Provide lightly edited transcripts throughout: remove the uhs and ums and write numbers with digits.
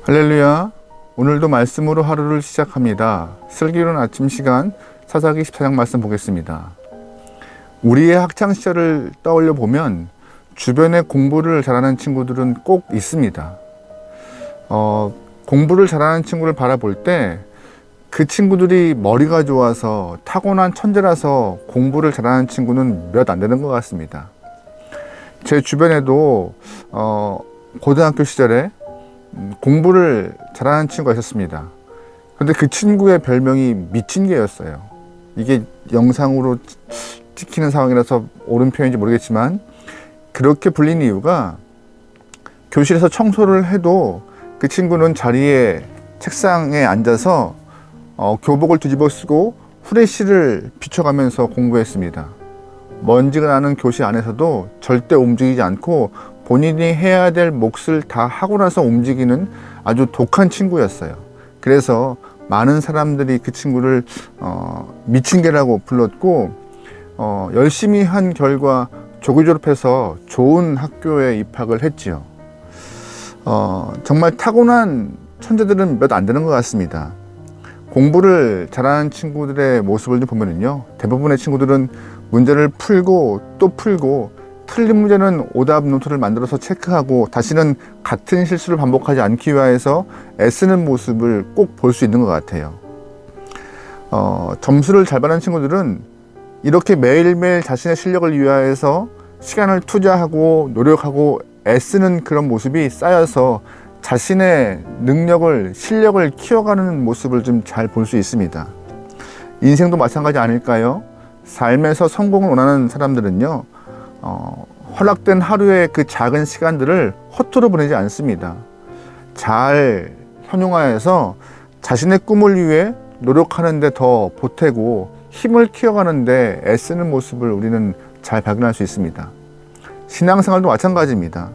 할렐루야. 오늘도 말씀으로 하루를 시작합니다. 슬기로운 아침 시간 사사기 14장 말씀 보겠습니다. 우리의 학창시절을 떠올려 보면 주변에 공부를 잘하는 친구들은 꼭 있습니다. 공부를 잘하는 친구를 바라볼 때 그 친구들이 머리가 좋아서 타고난 천재라서 공부를 잘하는 친구는 몇 안 되는 것 같습니다. 제 주변에도 고등학교 시절에 공부를 잘하는 친구가 있었습니다. 그런데 그 친구의 별명이 미친 개였어요. 이게 영상으로 찍히는 상황이라서 옳은 표현인지 모르겠지만 그렇게 불린 이유가 교실에서 청소를 해도 그 친구는 자리에 책상에 앉아서 교복을 뒤집어 쓰고 후레쉬를 비춰가면서 공부했습니다. 먼지가 나는 교실 안에서도 절대 움직이지 않고 본인이 해야 될 몫을 다 하고 나서 움직이는 아주 독한 친구였어요. 그래서 많은 사람들이 그 친구를 미친 개라고 불렀고 열심히 한 결과 조기 졸업해서 좋은 학교에 입학을 했지요. 정말 타고난 천재들은 몇 안 되는 것 같습니다. 공부를 잘하는 친구들의 모습을 좀 보면요, 대부분의 친구들은 문제를 풀고 또 풀고 틀린 문제는 오답 노트를 만들어서 체크하고 다시는 같은 실수를 반복하지 않기 위해서 애쓰는 모습을 꼭 볼 수 있는 것 같아요. 점수를 잘 받는 친구들은 이렇게 매일매일 자신의 실력을 위하여서 시간을 투자하고 노력하고 애쓰는 그런 모습이 쌓여서 자신의 능력을, 실력을 키워가는 모습을 좀 잘 볼 수 있습니다. 인생도 마찬가지 아닐까요? 삶에서 성공을 원하는 사람들은요, 허락된 하루의 그 작은 시간들을 허투루 보내지 않습니다. 잘 현용하여서 자신의 꿈을 위해 노력하는 데 더 보태고 힘을 키워가는 데 애쓰는 모습을 우리는 잘 발견할 수 있습니다. 신앙생활도 마찬가지입니다.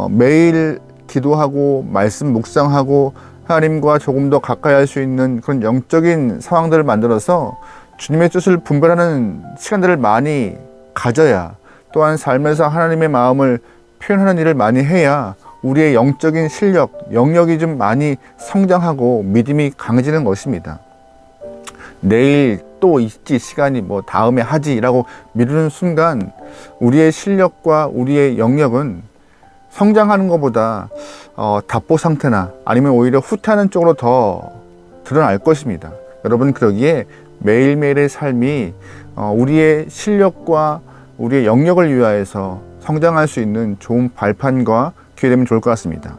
매일 기도하고 말씀 묵상하고 하나님과 조금 더 가까이 할 수 있는 그런 영적인 상황들을 만들어서 주님의 뜻을 분별하는 시간들을 많이 가져야, 또한 삶에서 하나님의 마음을 표현하는 일을 많이 해야 우리의 영적인 실력, 영역이 좀 많이 성장하고 믿음이 강해지는 것입니다. 내일 또 있지, 시간이 뭐 다음에 하지 라고 미루는 순간 우리의 실력과 우리의 영역은 성장하는 것보다 답보 상태나 아니면 오히려 후퇴하는 쪽으로 더 드러날 것입니다. 여러분, 그러기에 매일매일의 삶이 우리의 실력과 우리의 영역을 위하여서 성장할 수 있는 좋은 발판과 기회 되면 좋을 것 같습니다.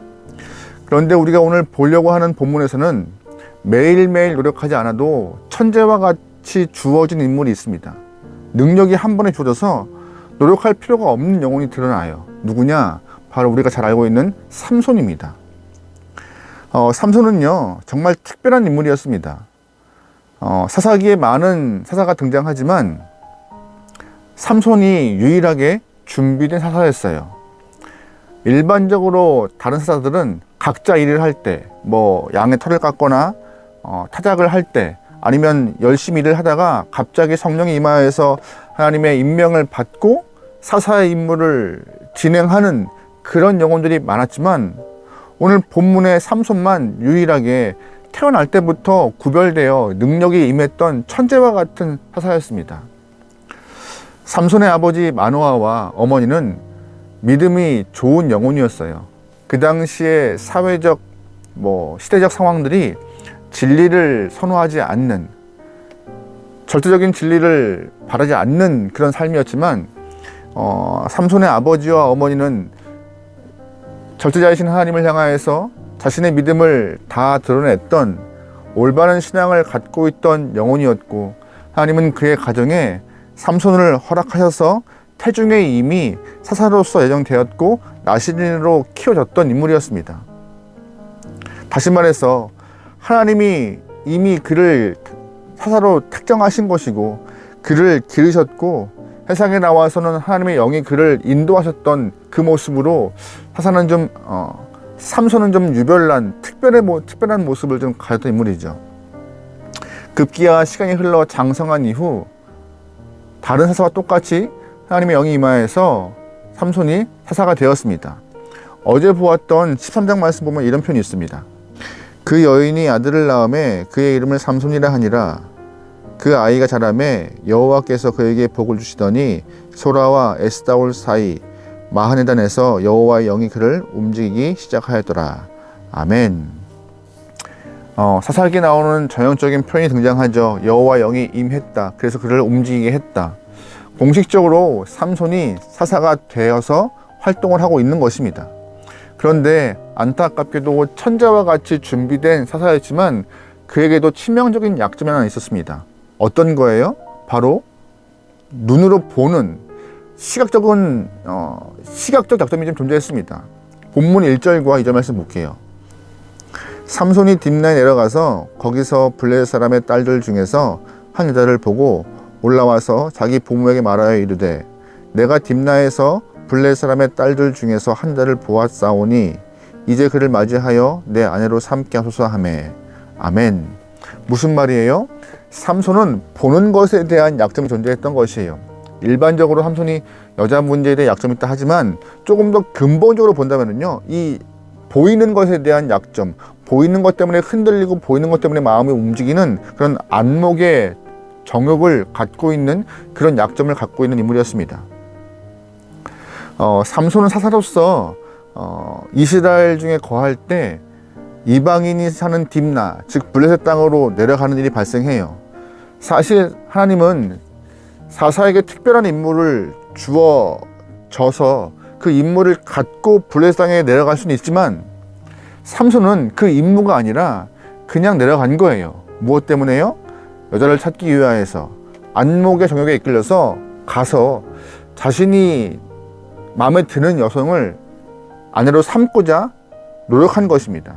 그런데 우리가 오늘 보려고 하는 본문에서는 매일매일 노력하지 않아도 천재와 같이 주어진 인물이 있습니다. 능력이 한 번에 주어져서 노력할 필요가 없는 영혼이 드러나요. 누구냐? 바로 우리가 잘 알고 있는 삼손입니다. 삼손은요, 정말 특별한 인물이었습니다. 사사기에 많은 사사가 등장하지만 삼손이 유일하게 준비된 사사였어요. 일반적으로 다른 사사들은 각자 일을 할 때, 뭐 양의 털을 깎거나 타작을 할 때, 아니면 열심히 일을 하다가 갑자기 성령이 임하여서 하나님의 임명을 받고 사사의 임무를 진행하는 그런 영혼들이 많았지만 오늘 본문의 삼손만 유일하게 태어날 때부터 구별되어 능력이 임했던 천재와 같은 사사였습니다. 삼손의 아버지 마노아와 어머니는 믿음이 좋은 영혼이었어요. 그 당시에 사회적, 시대적 상황들이 진리를 선호하지 않는, 절대적인 진리를 바라지 않는 그런 삶이었지만 삼손의 아버지와 어머니는 절대자이신 하나님을 향하여서 자신의 믿음을 다 드러냈던 올바른 신앙을 갖고 있던 영혼이었고, 하나님은 그의 가정에 삼손을 허락하셔서 태중에 이미 사사로서 예정되었고 나시린으로 키워졌던 인물이었습니다. 다시 말해서 하나님이 이미 그를 사사로 택정하신 것이고 그를 기르셨고 세상에 나와서는 하나님의 영이 그를 인도하셨던 그 모습으로 삼손은 좀 유별난 특별한 모습을 좀 가졌던 인물이죠. 급기야 시간이 흘러 장성한 이후 다른 사사와 똑같이 하나님의 영이 임하여서 삼손이 사사가 되었습니다. 어제 보았던 13장 말씀 보면 이런 표현이 있습니다. 그 여인이 아들을 낳음에 그의 이름을 삼손이라 하니라. 그 아이가 자라매 여호와께서 그에게 복을 주시더니 소라와 에스다올 사이 마하네단에서 여호와의 영이 그를 움직이기 시작하였더라. 아멘. 사사기에 나오는 전형적인 표현이 등장하죠. 여호와의 영이 임했다. 그래서 그를 움직이게 했다. 공식적으로 삼손이 사사가 되어서 활동을 하고 있는 것입니다. 그런데 안타깝게도 천자와 같이 준비된 사사였지만 그에게도 치명적인 약점이 하나 있었습니다. 어떤 거예요? 바로 눈으로 보는 시각적 약점이 좀 존재했습니다. 본문 1절과 2절 말씀 볼게요. 삼손이 딥나에 내려가서 거기서 블레셋 사람의 딸들 중에서 한 여자를 보고 올라와서 자기 부모에게 말하여 이르되 내가 딥나에서 블레셋 사람의 딸들 중에서 한 자를 보았사오니 이제 그를 맞이하여 내 아내로 삼게 하소서 하매. 아멘. 무슨 말이에요? 삼손은 보는 것에 대한 약점이 존재했던 것이에요. 일반적으로 삼손이 여자 문제에 대해 약점이 있다 하지만 조금 더 근본적으로 본다면요, 이 보이는 것에 대한 약점, 보이는 것 때문에 흔들리고 보이는 것 때문에 마음이 움직이는 그런 안목의 정욕을 갖고 있는 그런 약점을 갖고 있는 인물이었습니다. 삼손은 사사로서 이스라엘 중에 거할 때 이방인이 사는 딥나, 즉 블레셋 땅으로 내려가는 일이 발생해요. 사실 하나님은 사사에게 특별한 임무를 주어져서 그 임무를 갖고 블레셋 땅에 내려갈 수는 있지만 삼손은 그 임무가 아니라 그냥 내려간 거예요. 무엇 때문에요? 여자를 찾기 위하여서 안목의 정욕에 이끌려서 가서 자신이 마음에 드는 여성을 아내로 삼고자 노력한 것입니다.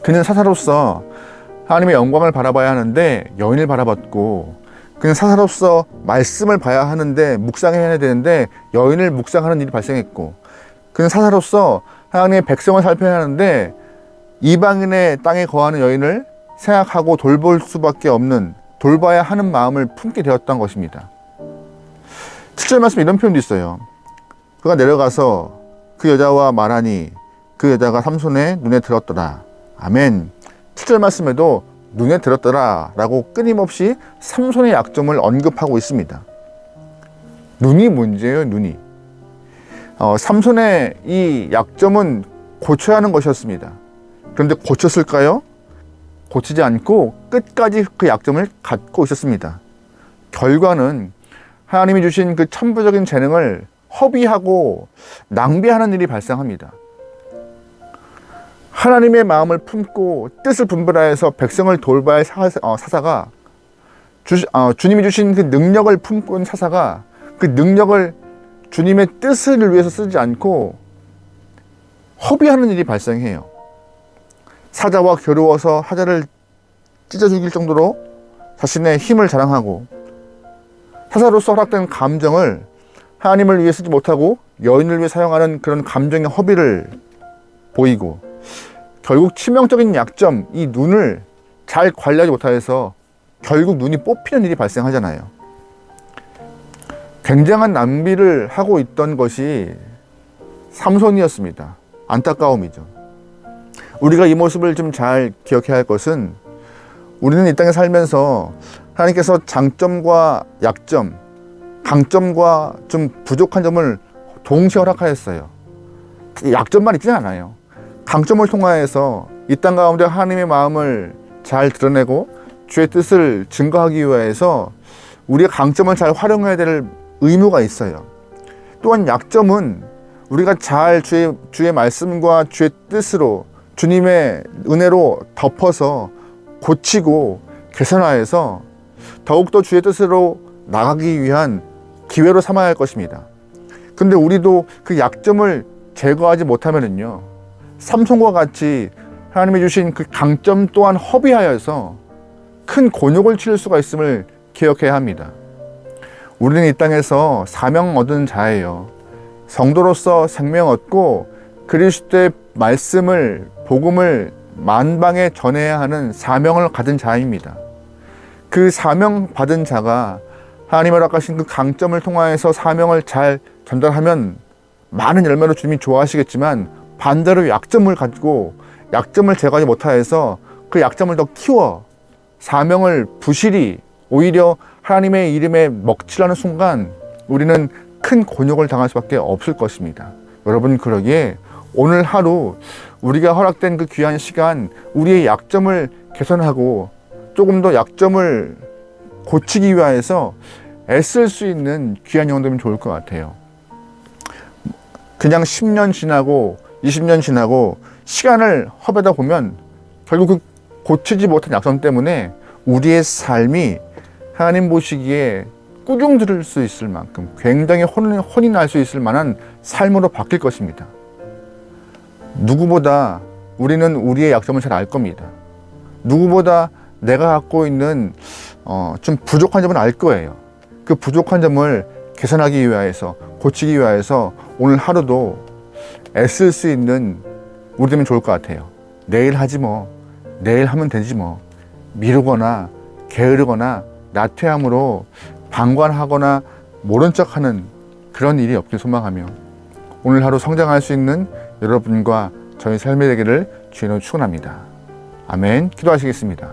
그는 사사로서 하나님의 영광을 바라봐야 하는데 여인을 바라봤고, 그는 사사로서 말씀을 봐야 하는데 묵상해야 되는데 여인을 묵상하는 일이 발생했고, 그는 사사로서 하나님의 백성을 살펴야 하는데 이방인의 땅에 거하는 여인을 생각하고 돌볼 수밖에 없는, 돌봐야 하는 마음을 품게 되었던 것입니다. 7절 말씀에 이런 표현도 있어요. 그가 내려가서 그 여자와 말하니 그 여자가 삼손의 눈에 들었더라. 아멘. 7절 말씀에도 눈에 들었더라 라고 끊임없이 삼손의 약점을 언급하고 있습니다. 눈이 문제예요. 눈이. 삼손의 이 약점은 고쳐야 하는 것이었습니다. 그런데 고쳤을까요? 고치지 않고 끝까지 그 약점을 갖고 있었습니다. 결과는 하나님이 주신 그 천부적인 재능을 허비하고 낭비하는 일이 발생합니다. 하나님의 마음을 품고 뜻을 분별하여서 백성을 돌봐야 할 사사가 주님이 주신 그 능력을 품고 있는 사사가 그 능력을 주님의 뜻을 위해서 쓰지 않고 허비하는 일이 발생해요. 사자와 겨루어서 사자를 찢어 죽일 정도로 자신의 힘을 자랑하고 사사로서 허락된 감정을 하나님을 위해 쓰지 못하고 여인을 위해 사용하는 그런 감정의 허비를 보이고, 결국 치명적인 약점, 이 눈을 잘 관리하지 못해서 결국 눈이 뽑히는 일이 발생하잖아요. 굉장한 낭비를 하고 있던 것이 삼손이었습니다. 안타까움이죠. 우리가 이 모습을 좀 잘 기억해야 할 것은, 우리는 이 땅에 살면서 하나님께서 장점과 약점, 강점과 좀 부족한 점을 동시에 허락하였어요. 약점만 있지는 않아요. 강점을 통하여서 이 땅 가운데 하나님의 마음을 잘 드러내고 주의 뜻을 증거하기 위해서 우리의 강점을 잘 활용해야 될 의무가 있어요. 또한 약점은 우리가 잘 주의 말씀과 주의 뜻으로 주님의 은혜로 덮어서 고치고 개선하여서 더욱더 주의 뜻으로 나가기 위한 기회로 삼아야 할 것입니다. 근데 우리도 그 약점을 제거하지 못하면은요, 삼손과 같이 하나님이 주신 그 강점 또한 허비하여서 큰 곤욕을 치를 수가 있음을 기억해야 합니다. 우리는 이 땅에서 사명 얻은 자예요. 성도로서 생명 얻고 그리스도의 말씀을, 복음을 만방에 전해야 하는 사명을 가진 자입니다. 그 사명 받은 자가 하나님의 허락하신 그 강점을 통하여서 사명을 잘 전달하면 많은 열매로 주님이 좋아하시겠지만, 반대로 약점을 가지고 약점을 제거하지 못하여서 그 약점을 더 키워 사명을 부실히 오히려 하나님의 이름에 먹칠하는 순간 우리는 큰 곤욕을 당할 수밖에 없을 것입니다. 여러분, 그러기에 오늘 하루 우리가 허락된 그 귀한 시간, 우리의 약점을 개선하고 조금 더 약점을 고치기 위하여서 애쓸 수 있는 귀한 영혼들이면 좋을 것 같아요. 그냥 10년 지나고 20년 지나고 시간을 허비하다 보면 결국 그 고치지 못한 약점 때문에 우리의 삶이 하나님 보시기에 꾸중 들을 수 있을 만큼 굉장히 혼이 날 수 있을 만한 삶으로 바뀔 것입니다. 누구보다 우리는 우리의 약점을 잘 알 겁니다. 누구보다 내가 갖고 있는 좀 부족한 점을 알 거예요. 그 부족한 점을 개선하기 위하여서, 고치기 위하여서 오늘 하루도 애쓸 수 있는 우리 되면 좋을 것 같아요. 내일 하지 뭐, 내일 하면 되지 뭐, 미루거나 게으르거나 나태함으로 방관하거나 모른 척하는 그런 일이 없길 소망하며 오늘 하루 성장할 수 있는 여러분과 저희 삶이 되기를 주님으로 축원합니다. 아멘. 기도하시겠습니다.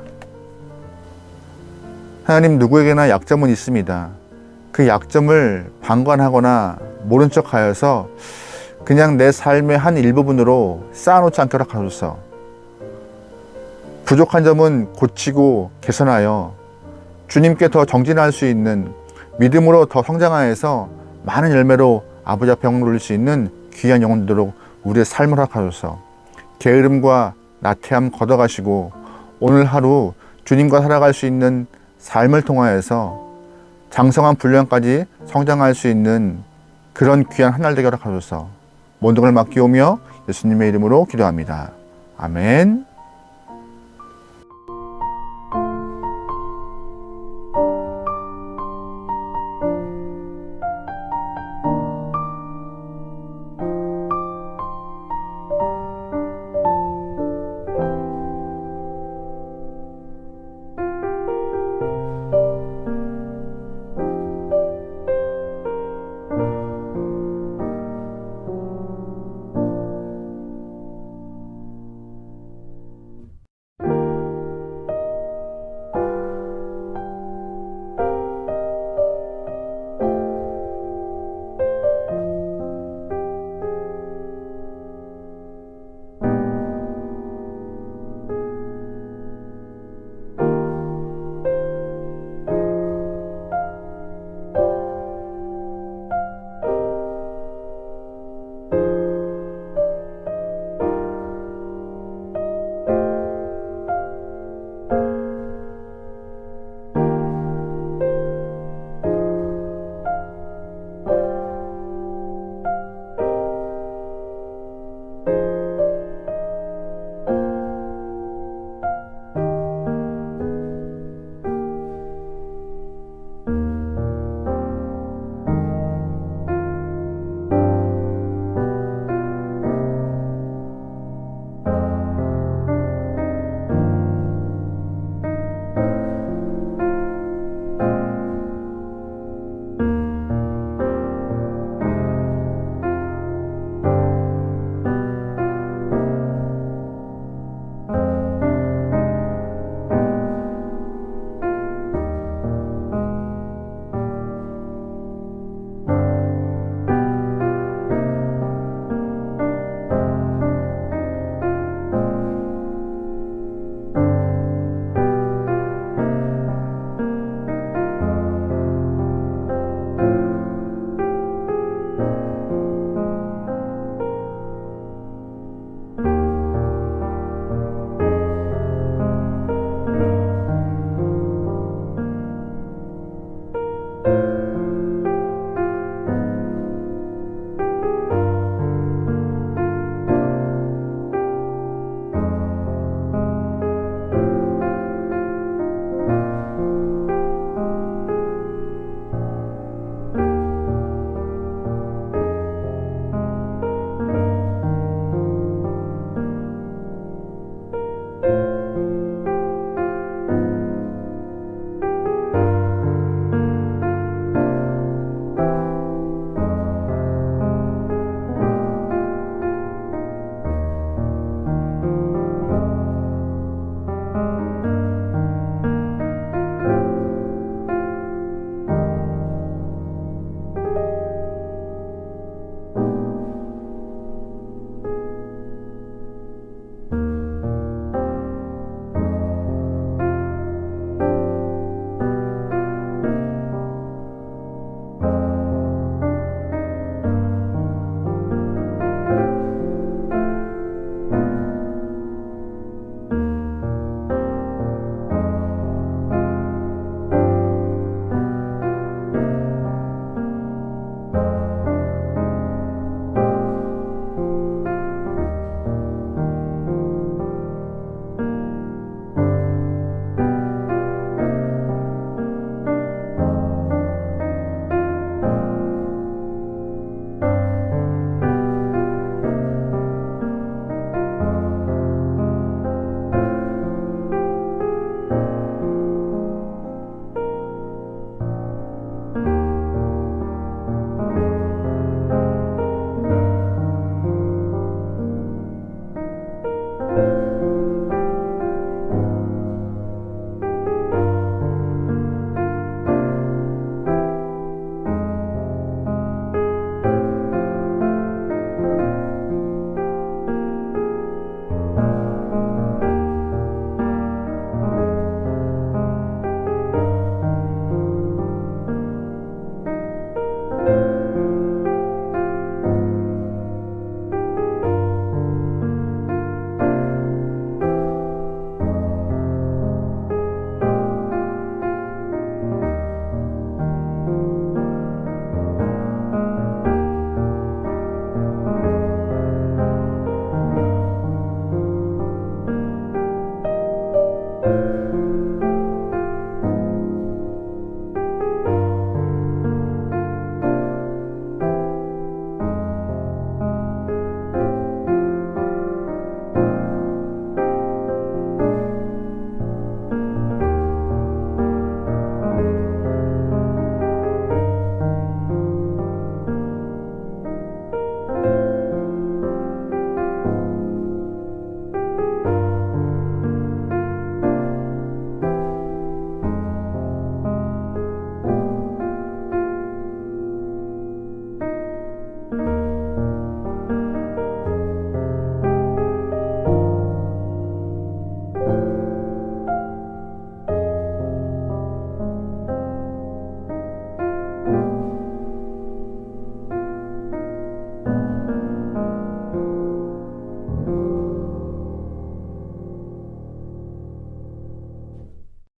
하나님, 누구에게나 약점은 있습니다. 그 약점을 방관하거나 모른 척하여서 그냥 내 삶의 한 일부분으로 쌓아놓지 않게 허락하소서. 부족한 점은 고치고 개선하여 주님께 더 정진할 수 있는, 믿음으로 더 성장하여서 많은 열매로 아버지 앞에 영광 돌릴 수 있는 귀한 영혼들로 우리의 삶을 허락하소서. 게으름과 나태함 걷어가시고 오늘 하루 주님과 살아갈 수 있는 삶을 통하여서 장성한 분량까지 성장할 수 있는 그런 귀한 한 날 되게 허락하소서. 모든 걸 맡기오며 예수님의 이름으로 기도합니다. 아멘.